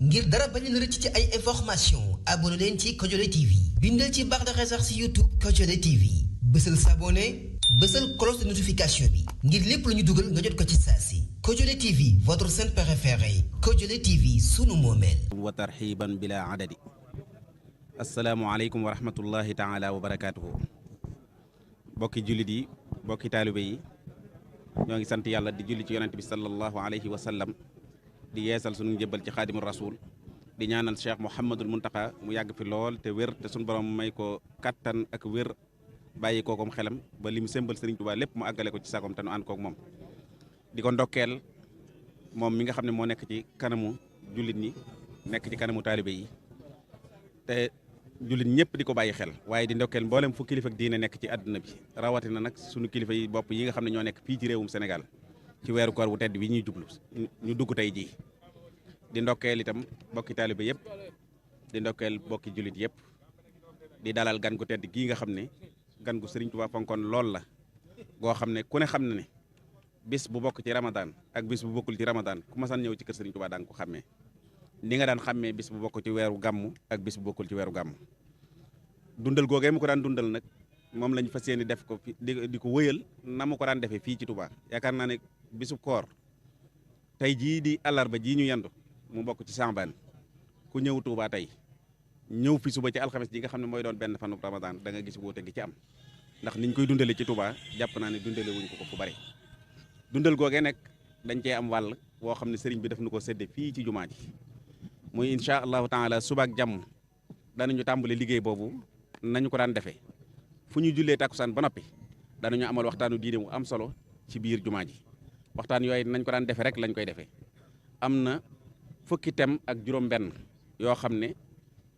ngir dara bañ leen rëcc ci ay information abonné leen ci Kodiolé TV bindal ci barre de recherche ci YouTube Kodiolé TV bësal s'abonner bësal cloche de notification bi ngir lépp lu ñu dugal nga jot ko ci saa si Kodiolé TV votre chaîne préférée Kodiolé TV sunu moomeel wa tarxiban bila adadi. asalaamualeykum wa rahmatullahi taala wa barakaatuhu. bokki jullit yi bokki taalibe yi ñoo ngi sant yàlla di julli ci yonent bi sallallahu alayhi wa sallam di yeesal sunu njëbbal ci xaadimul rasul di ñaanal cheikh Mouhamadul Muntaqa mu yàgg fi lool te wér te sunu borom may ko kattan ak wér bàyyi kookom xelam ba li mu sëmbal Sëriñ Tuubaa lépp mu àggale ko ci sakom te nu ànd kook moom. di ko ndokkeel moom mi nga xam ne moo nekk ci kanamu jullit ñi nekk ci kanamu taalibe yi te jullit ñëpp di ko bàyyi xel waaye di ndokkeel mboolem fu kilifa ak diine nekk ci àdduna bi rawatina nag sunu kilifa yi bopp yi nga xam ne ñoo nekk fii ci réewum Sénégal ci weeru koor wu tedd wi ñuy jublu ñu dugg tey jii. di ndokkeel itam bokki taalibe yëpp di ndokkeel bokki jullit yëpp di dalal gan gu tedd gii nga xam ne gan gu Sëriñ Tuubaa fonkoon lool la goo xam ne ku ne xam na ne bis bu bokk ci Ramadan ak bis bu bokkul ci Ramadan ku masaan ñëw ci kër Sëriñ Tuubaa da nga ko xàmmee ni nga daan xàmmee bis bu bokk ci weeru gàmm ak bis bu bokkul ci weeru gàmm. dundal googee mu ko daan dundal nag moom lañ fas yéene def ko fi di ko wëyal na mu ko daan defee fii ci Touba yaakaar naa ne bisu koor tey jii di àllarba jii ñu yendu mu bokk ci Sàmbaan ku ñëw Touba tey ñëw fi suba ci alxames ji nga xam ne mooy doon benn fanu Ramadan da nga gis wuute gi ci am ndax niñ koy dundale ci Touba jàpp naa ne dundale wuñ ko fu bari. dundal googee nag dañ cee am wàll woo xam ne sëriñ bi daf nu ko sédde fii ci jumaa ji muy incha allahu taala suba ak jàmm danañu tàmbale liggéey boobu nañu ko daan defee fu ñu jullee takkusaan ba noppi danañu amal waxtaanu diine mu am solo ci biir jumaa ji waxtaan yooyu nañ ko daan defee rek lañ koy defee am na fukki tem ak juróom-benn yoo xam ne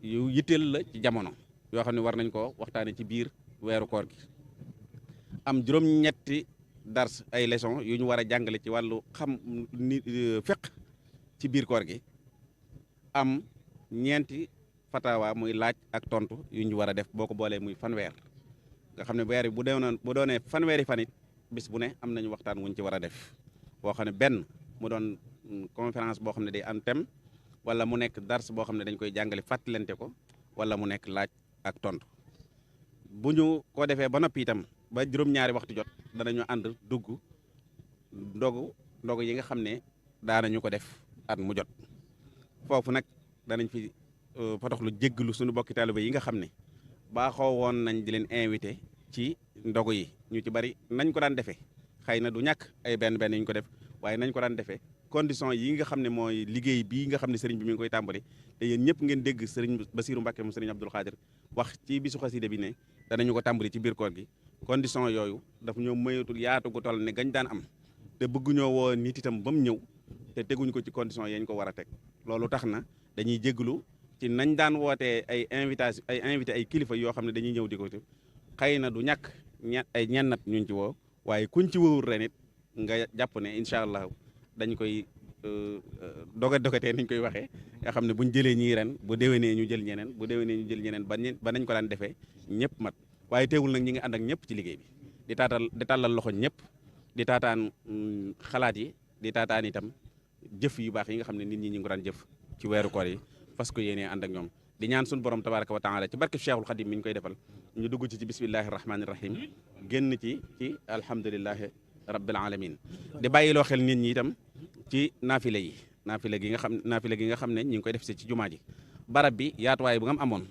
yu yitteel la ci jamono yoo xam ne war nañ ko waxtaane ci biir weeru koor gi am juróom-ñetti dars ay leçon yu ñu war a jàngale ci wàllu xam ni fiq ci biir koor gi am ñeenti fatawa muy laaj ak tontu yu ñu war a def boo ko boolee muy fanweer nga xam ne weer bi bu doonee fanweeri fan it bis bu ne am nañu waxtaan wuñ ci war a def boo xam ne benn mu doon conférence boo xam ne day am thème wala mu nekk dars boo xam ne dañ koy jàngale fàttalante ko wala mu nekk laaj ak tontu bu ñu ko defee ba noppi itam ba juróom-ñaari waxtu jot danañu ànd dugg ndogu yi nga xam ne daanañu ko def at mu jot foofu nag danañ fi potoxlu jéggalu suñu bokki taalibe yi nga xam ne baaxoo woon nañ di leen invité ci ndogu yi ñu ci bari nañ ko daan defee xëy na du ñàkk ay benn yu ñu ko def waaye nañ ko daan defee condition yi nga xam ne mooy liggéey bii nga xam ne sëriñ bi mi ngi koy tàmbali te yéen ñëpp ngeen dégg sëriñ Basiru Mbàkke mu sëriñ Abdul Xaadir wax ci bisu xasida bi ne danañu ko tàmbali ci biir koor gi condition yooyu daf ñoo mayatul yaatu gu toll ne gañ daan am te bëgguñoo woo nit itam ba mu ñëw te teguñu ko ci condition yañ ko war a teg loolu tax na dañuy jégglu ci nañ daan wootee ay invité ay kilifa yoo xam ne dañuy ñëw di ko xëy na du ñàkk ay ñennat ñuñ ci woo waaye kuñ ci wowul ren it nga jàpp ne incha allah dañ koy dogatee niñ koy waxee nga xam ne buñ jëlee ñii ren bu déwénee ñu jël ñeneen bu déwénee ñu jël ñeneen ba nañ ko daan defee ñëpp mat waaye teewul nag ñi ngi ànd ak ñëpp ci liggéey bi di tàllal loxo ñëpp di taataan xalaat yi di taataan itam jëf yu baax yi nga xam ne nit ñi ñu ngi ko daan jëf ci weeru koor yi parce que yéenee ànd ak ñoom di ñaan suñu borom tabaraka wa taala ci barke Cheikhul Khadim mi ñu koy defal ñu dugg ci bismillahi rahmani rahim génn ci alhamdulillahi rabbil alamin di bàyyiloo xel nit ñi itam ci naafile gi nga xam ne ñi ngi koy def si ci jumaa ji barab bi yaatuwaay bu nga amoon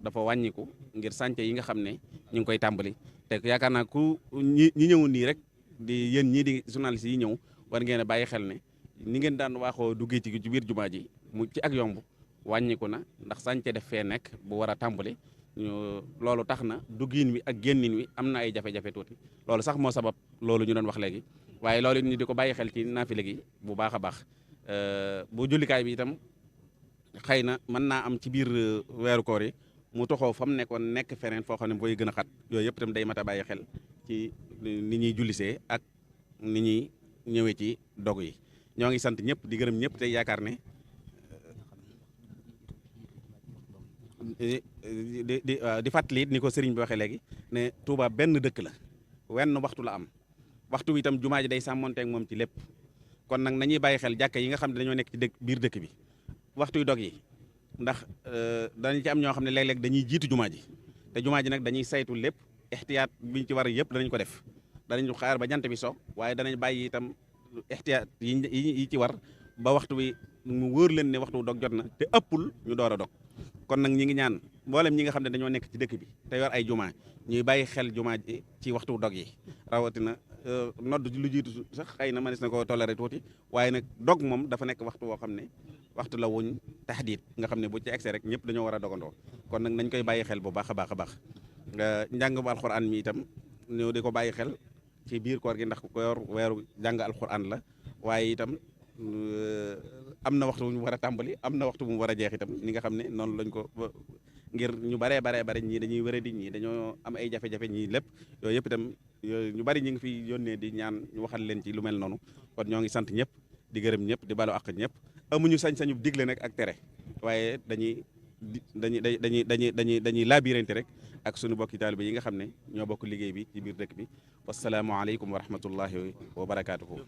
dafa wàññiku ngir sànce yi nga xam ne ñu ngi koy tàmbali te yaakaar naa ku ñi ñëwul nii rek di yéen ñii di journaliste yi ñëw war ngeen a bàyyi xel ne ni ngeen daan waaxoo duggee ci biir jumaa ji mu ci ak yomb wàññiku na ndax sànce def fee nekk bu war a tàmbali loolu tax na duggiin wi ak génnin wi am na ay jafe-jafe tuuti loolu sax moo sabab loolu ñu doon wax léegi waaye loolu ñu di ko bàyyi xel ci naafile gi bu baax a baax bu jullikaay bi itam xëy na mën naa am ci biir weeru koor yi mu toxoo fa mu nekkoon nekk feneen foo xam ne booy gën a xat yooyu yëpp itam day mat a bàyyi xel ci ni ñuy jullisee ak ni ñuy ñëwee ci dog yi ñoo ngi sant ñëpp di gërëm ñëpp tey yaakaar ne di fàttali it ni ko sëriñ bi waxee léegi ne Touba benn dëkk la wenn waxtu la am waxtu wi itam jumaa ji day sàmmonteeg moom ci lépp kon nag nañuy bàyyi xel jàkka yi nga xam ne dañoo nekk ci biir dëkk bi waxtu yu dog yi ndax danañ ci am ñoo xam ne léeg-léeg dañuy jiitu jumaa ji te jumaa ji nag dañuy saytu lépp ixtiyaat biñ ci war yëpp danañ ko def danañ xaar ba jant bi so waaye danañ bàyyi itam ixtiyaat yi ci war ba waxtu wi mu wóor leen ne waxtu dog jot na te ëppul ñu door a dog kon nag ñi ngi ñaan mboolem ñi nga xam ne dañoo nekk ci dëkk bi te yor ay jumaa ñuy bàyyi xel jumaa ji ci waxtu dog yi rawatina nodd lu jiitu sax xëy na mënees na ko toléré tuuti waaye nag dog moom dafa nekk waxtu woo xam ne waxtu la wuñ taxdiit nga xam ne bu ci egsi rek ñëpp dañoo war a dogandoo kon nag nañ koy bàyyi xel bu baax a baax a baax njàng bu alxuraan mi itam ñëw di ko bàyyi xel ci biir koor gi ndax ko yor weeru jàng alxuraan la waaye itam am na waxtu bu mu war a tàmbali am na waxtu bu mu war a jeex itam ni nga xam ne noonu lañ ko ngir ñu bare ñii dañuy wéradi ñii dañoo am ay jafe-jafe ñii lépp yooyu yëpp itam ñu bari ñu ngi fi yónnee di ñaan ñu waxal leen ci lu mel noonu kon ñoo ngi sant ñëpp di gërëm ñëpp di balu àq ñëpp amuñu sañ-sañu digle nag ak tere waaye dañuy laabirante rek ak sunu bokki taalibe yi nga xam ne ñoo bokk liggéey bi ci biir dëkk bi wasalaamualeykum wa rahmatullahi wa barakaatuhu